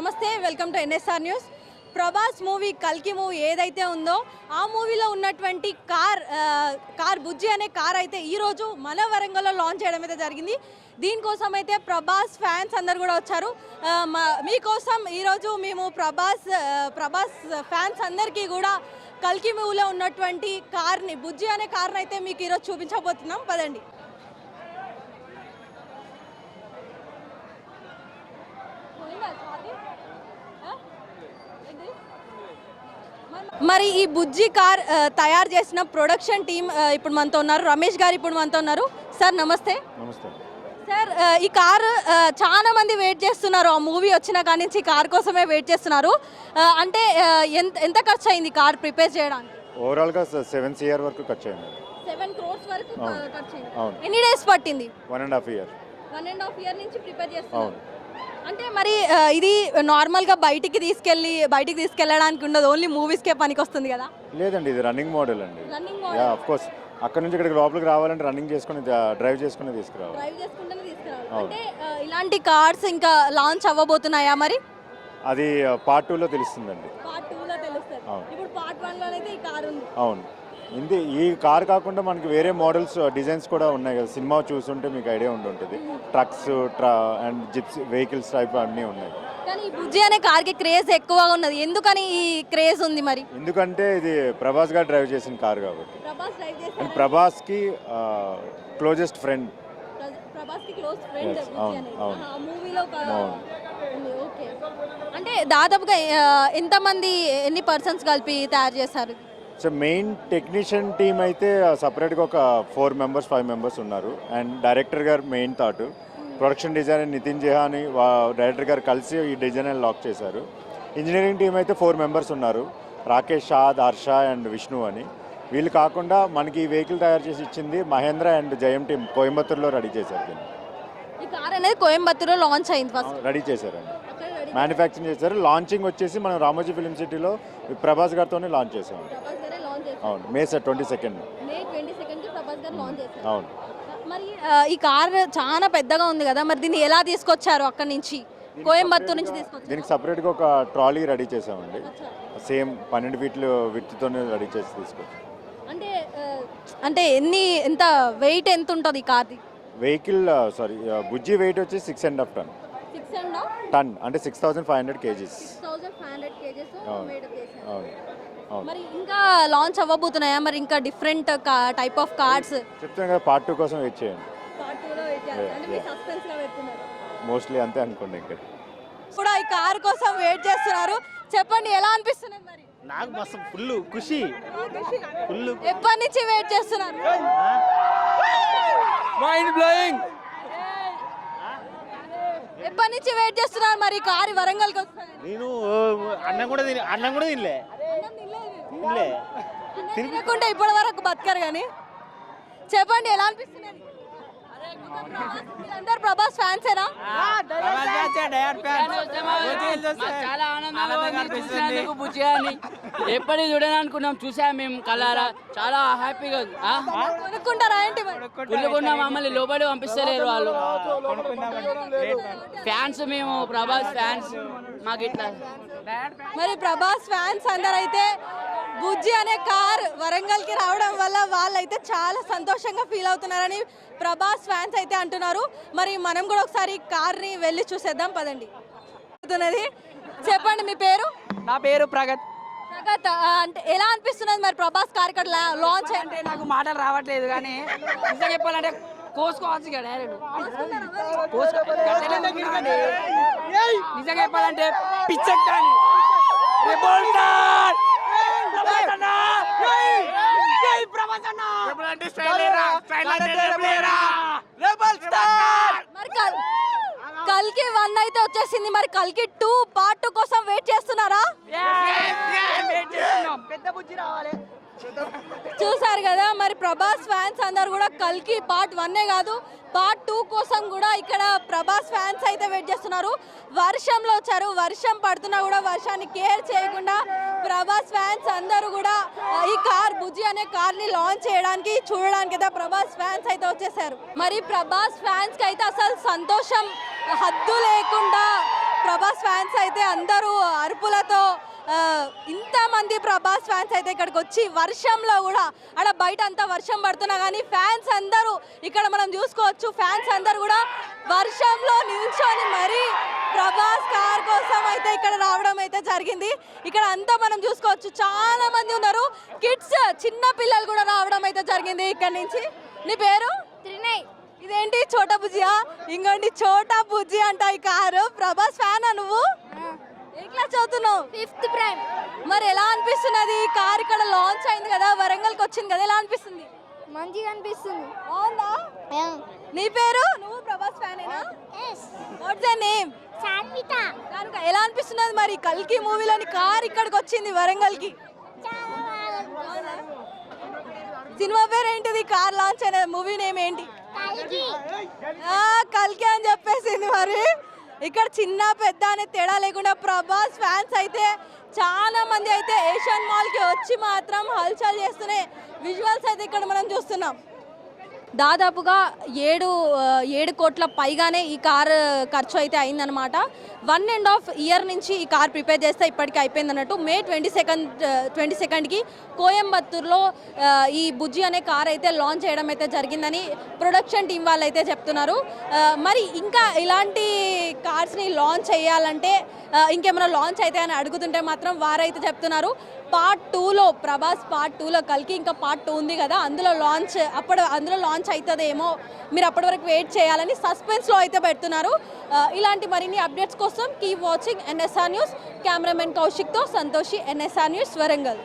నమస్తే, welcome to NSR news. Prabhas movie కల్కి movie ఏదైతే ఉందో ఆ మూవీలో ఉన్నటువంటి కార్ బుజ్జి అనే కార్ అయితే ఈరోజు మన వరంగల్లో లాంచ్ చేయడం అయితే జరిగింది. దీనికోసం అయితే ప్రభాస్ ఫ్యాన్స్ అందరు కూడా వచ్చారు. మీకోసం ఈరోజు మేము ప్రభాస్ ఫ్యాన్స్ అందరికీ కూడా కల్కి మూవీలో ఉన్నటువంటి కార్ని బుజ్జి అనే కార్ని అయితే మీకు ఈరోజు చూపించబోతున్నాం. పదండి. మరి ఈ బుజ్జి కార్ తయారు చేసిన ప్రొడక్షన్ టీం ఇప్పుడు మనతో ఉన్నారు. రమేష్ గారు ఇప్పుడు మనతో ఉన్నారు. సార్ నమస్తే. నమస్తే సార్, ఈ కార్ చాలా మంది వెయిట్ చేస్తున్నారు. ఆ మూవీ వచ్చిన కాడి నుంచి ఈ కార్ కోసమే వెయిట్ చేస్తున్నారు. అంటే ఎంత ఖర్చు అయింది కార్ ప్రిపేర్ చేయడానికి? ఓవరాల్గా 7 CR వరకు ఖర్చు అయింది. 7 crores వరకు ఖర్చు అయింది. అవును. ఎన్ని డేస్ పట్టింది? 1.5 year. 1.5 year నుంచి ప్రిపేర్ చేస్తున్నారు. అంటే మరి ఇది నార్మల్గా బయటికి తీసుకెళ్ళడానికి ఉండదు, ఓన్లీ మూవీస్కే పనికి వస్తుంది కదా? లేదండి, ఇది రన్నింగ్ మోడల్ అండి. యా, ఆఫ్ కోర్స్ అక్కడ నుంచి ఇక్కడికి లోపలికి రావాలంటే రన్నింగ్ చేసుకుని డ్రైవ్ చేసుకుని తీసుకురావాలి. అంటే ఇలాంటి కార్స్ ఇంకా లాంచ్ అవ్వబోతున్నాయా? మరి అది పార్ట్ 2లో తెలుస్తుందండి. పార్ట్ 2లో తెలుస్తుంది. ఇప్పుడు పార్ట్ 1లో అయితే ఈ కార్ ఉంది. అవును. ఈ కార్ కాకుండా మనకి వేరే మోడల్స్ డిజైన్స్ కూడా ఉన్నాయి కదా. సినిమా చూస్తుంటే మీకు ఐడియా ఉంటుంది. Trucks and zips vehicles type అన్నీ ఉన్నాయి. కానీ ఈ బుజ్జి అనే కార్కి క్రేజ్ ఎక్కువగా ఉన్నది. ఎందుకని ఈ క్రేజ్ ఉంది? మరి ఎందుకంటే ఇది ప్రభాస్ గారు డ్రైవ్ చేసిన కార్ కాబట్టి. ప్రభాస్ డ్రైవ్ చేసిన అండ్ ప్రభాస్కి క్లోజెస్ట్ ఫ్రెండ్. ప్రభాస్కి క్లోజ్ ఫ్రెండ్ బుజ్జి అనేది. అవును. ఆ మూవీలో ఓకే. అంటే దాదాపుగా ఎన్ని పర్సన్స్ కలిపి తయారు చేశారు? సో మెయిన్ టెక్నీషియన్ టీమ్ అయితే సపరేట్గా ఒక 4 members 5 members ఉన్నారు. అండ్ డైరెక్టర్ గారు main thought, production designer Nitin జెహాని డైరెక్టర్ గారు కలిసి ఈ డిజైన్ లాక్ చేశారు. ఇంజనీరింగ్ టీం అయితే 4 members ఉన్నారు. రాకేష్, షాద్, హర్ష అండ్ విష్ణు అని. వీళ్ళు కాకుండా మనకి ఈ వెహికల్ తయారు చేసి ఇచ్చింది మహేంద్ర అండ్ జయం టీం కోయంబత్తూరులో రెడీ చేశారు. ఈ కార్ అనేది కోయంబత్తూరులో లాంచ్ అయింది. ఫస్ట్ రెడీ చేశారండి, మ్యానుఫ్యాక్చరింగ్ చేశారు. లాంచింగ్ వచ్చేసి మనం రామోజీ ఫిలిం సిటీలో ప్రభాస్ గారితోనే లాంచ్ చేసాము. అవును, May 22nd. అవును. మరి ఈ కార్ చాలా పెద్దగా ఉంది కదా, మరి దీన్ని ఎలా తీసుకొచ్చారు అక్కడ నుంచి, కోయంబత్తూరు నుంచి తీసుకొచ్చారు? దీనికి సపరేట్గా ఒక ట్రాలీ రెడీ చేసామండి. సేమ్ 12 feet విడ్త్తోనే రెడీ చేసి తీసుకొచ్చాం. అంటే ఎంత వెయిట్ ఎంత ఉంటుంది ఈ కార్ది? వెహికల్ బుజ్జి వెయిట్ వచ్చి 6.5 ton. 6.5 ton అంటే 6,500 kgs. 6,500 kgs. అవును. మరి ఇంకా లాంచ్ అవ్వబోతున్నాయా? మరి ఇంకా డిఫరెంట్ టైప్ ఆఫ్ కార్స్ చెప్తాను కదా, పార్ట్ 2 కోసం వెయిట్ చేయండి. పార్ట్ 2లో వెయిట్ చేయాలి. అంటే మీరు సస్పెన్స్ గా పెడుతున్నారు. మోస్ట్లీ అంతే అనుకోండి. ఇంకా కూడా ఈ కార్ కోసం వెయిట్ చేస్తున్నారు. చెప్పండి, ఎలా అనిపిస్తుంది? మరి నాకు మస్తు ఫుల్ ఖుషి. ఎప్పటి నుంచి వెయిట్ చేస్తున్నారు? Mind blowing. ఎప్పటి నుంచి వెయిట్ చేస్తున్నారు? మరి కారు వరంగల్కి వస్తుంది. నేను అన్నం కూడా తినలే. తినకుంటే ఇప్పటి వరకు బతకరు. కానీ చెప్పండి, ఎలా అనిపిస్తుంది? అందరు ప్రభాస్ ఫ్యాన్సేనా? చాలా ఆనందంగా అనిపిస్తుంది. బుజ్జి అని ఎప్పటి చూడని అనుకున్నాం, చూసాం మేము కలారా. చాలా హ్యాపీగా ఉంది. కొనుక్కుంటారా ఏంటి? కుళ్ళుకున్నా మమ్మల్ని లోపలి పంపిస్తలేరు వాళ్ళు. ఫ్యాన్స్ మేము, ప్రభాస్ ఫ్యాన్స్. మాకు ఇట్లా మరి ప్రభాస్ ఫ్యాన్స్ అందరైతే బుజ్జి అనే కార్ వరంగల్కి రావడం వల్ల వాళ్ళైతే చాలా సంతోషంగా ఫీల్ అవుతున్నారని ప్రభాస్ ఫ్యాన్స్ అయితే అంటున్నారు. మరి మనం కూడా ఒకసారి కార్ని వెళ్ళి చూసేద్దాం, పదండి. చెప్పండి, మీ పేరు? నా పేరు ప్రగత్. అంటే ఎలా అనిపిస్తున్నది మరి ప్రభాస్ కార్ ఇక్కడ లాంచ్? అంటే నాకు మాటలు రావట్లేదు, కానీ నిజంగా చెప్పాలంటే కోసుకోవచ్చు కదా డైరెక్ట్. నిజంగా చెప్పాలంటే పిచ్చెక్కాలి. కల్కి 1 అయితే వచ్చేసింది. మరి కల్కి 2 పార్ట్ 2 కోసం వెయిట్ చేస్తున్నారా? పెద్ద బుజ్జి రావాలి. చూసారు కదా, మరి ప్రభాస్ ఫ్యాన్స్ అందరు కూడా కల్కి పార్ట్ 1 కాదు, పార్ట్ 2 కోసం కూడా ఇక్కడ ప్రభాస్ ఫ్యాన్స్ అయితే వెయిట్ చేస్తున్నారు. వర్షంలో వచ్చారు, వర్షం పడుతున్నా కూడా వర్షాన్ని కేర్ చేయకుండా ప్రభాస్ ఫ్యాన్స్ అందరూ కూడా ఈ కార్ బుజ్జి అనే కార్ని లాంచ్ చేయడానికి చూడడానికి అయితే ప్రభాస్ ఫ్యాన్స్ అయితే వచ్చేసారు. మరి ప్రభాస్ ఫ్యాన్స్ కి అయితే అసలు సంతోషం హద్దు లేకుండా ప్రభాస్ ఫ్యాన్స్ అయితే అందరూ అరుపులతో ఇంతమంది ప్రభాస్ ఫ్యాన్స్ అయితే ఇక్కడికి వచ్చి వర్షంలో కూడా అక్కడ బయట అంతా వర్షం పడుతున్నా కానీ ఫ్యాన్స్ అందరూ ఇక్కడ మనం చూసుకోవచ్చు. ఫ్యాన్స్ అందరూ కూడా వర్షంలో నిల్చొని మరీ ప్రభాస్ కార్ కోసం అయితే ఇక్కడ రావడం అయితే జరిగింది. ఇక్కడ అంతా మనం చూసుకోవచ్చు, చాలా మంది ఉన్నారు. కిడ్స్, చిన్న పిల్లలు కూడా రావడం అయితే జరిగింది ఇక్కడ నుంచి. నీ పేరు? త్రినయ్. ఇదేంటి చోటా బుజ్జియా? ఇంకోటి చోటా బుజ్జి అంట ఈ కారు. ప్రభాస్ ఫ్యానా నువ్వు? ఏ క్లాస్ చదువుతున్నావు? 5th prime. మరి ఎలా అనిపిస్తున్నది? ఈ కార్ ఇక్కడ లాంచ్ అయింది కదా, వరంగల్కి వచ్చింది కదా, ఎలా అనిపిస్తుంది? మంచిగా అనిపిస్తుంది. బాగుందా? నీ పేరు? నువ్వు ప్రభాస్ ఫ్యానేనా? What's your name? సాన్విత. కనుక ఎలా అనిపిస్తున్నది మరి కల్కి మూవీలోని కార్ ఇక్కడికి వచ్చింది వరంగల్కి? సినిమా పేరు ఏంటిది? కార్ లాంచ్ అయిన మూవీ నేమ్ ఏంటి? కల్కి అని చెప్పేసింది. మరి ఇక్కడ చిన్న పెద్ద అనే తేడా లేకుండా ప్రభాస్ ఫ్యాన్స్ అయితే చాలా మంది అయితే ఏషియన్ మాల్కి వచ్చి మాత్రం హల్చల్ చేస్తూనే విజువల్స్ అయితే ఇక్కడ మనం చూస్తున్నాం. దాదాపుగా 7 కోట్ల పైగానే ఈ కార్ ఖర్చు అయితే అయిందనమాట. 1.5 ఇయర్ నుంచి ఈ కార్ ప్రిపేర్ చేస్తే ఇప్పటికీ అయిపోయింది అన్నట్టు. మే 22కి కోయంబత్తూర్లో ఈ బుజ్జి అనే కార్ అయితే లాంచ్ చేయడం అయితే జరిగిందని ప్రొడక్షన్ టీం వాళ్ళు అయితే చెప్తున్నారు. మరి ఇంకా ఇలాంటి కార్స్ని లాంచ్ చేయాలంటే ఇంకేమైనా లాంచ్ అయితే అని అడుగుతుంటే మాత్రం వారైతే చెప్తున్నారు పార్ట్ 2లో ప్రభాస్ పార్ట్ 2లో కల్కి ఇంకా పార్ట్ 2 ఉంది కదా, అందులో లాంచ్ అవుతుందేమో, మీరు అప్పటి వరకు వెయిట్ చేయాలని సస్పెన్స్లో అయితే పెడుతున్నారు. ఇలాంటి మరిన్ని అప్డేట్స్ కోసం keep watching NSR news. Cameraman కౌశిక్తో సంతోషి, ఎన్ఎస్ఆర్ న్యూస్, వరంగల్.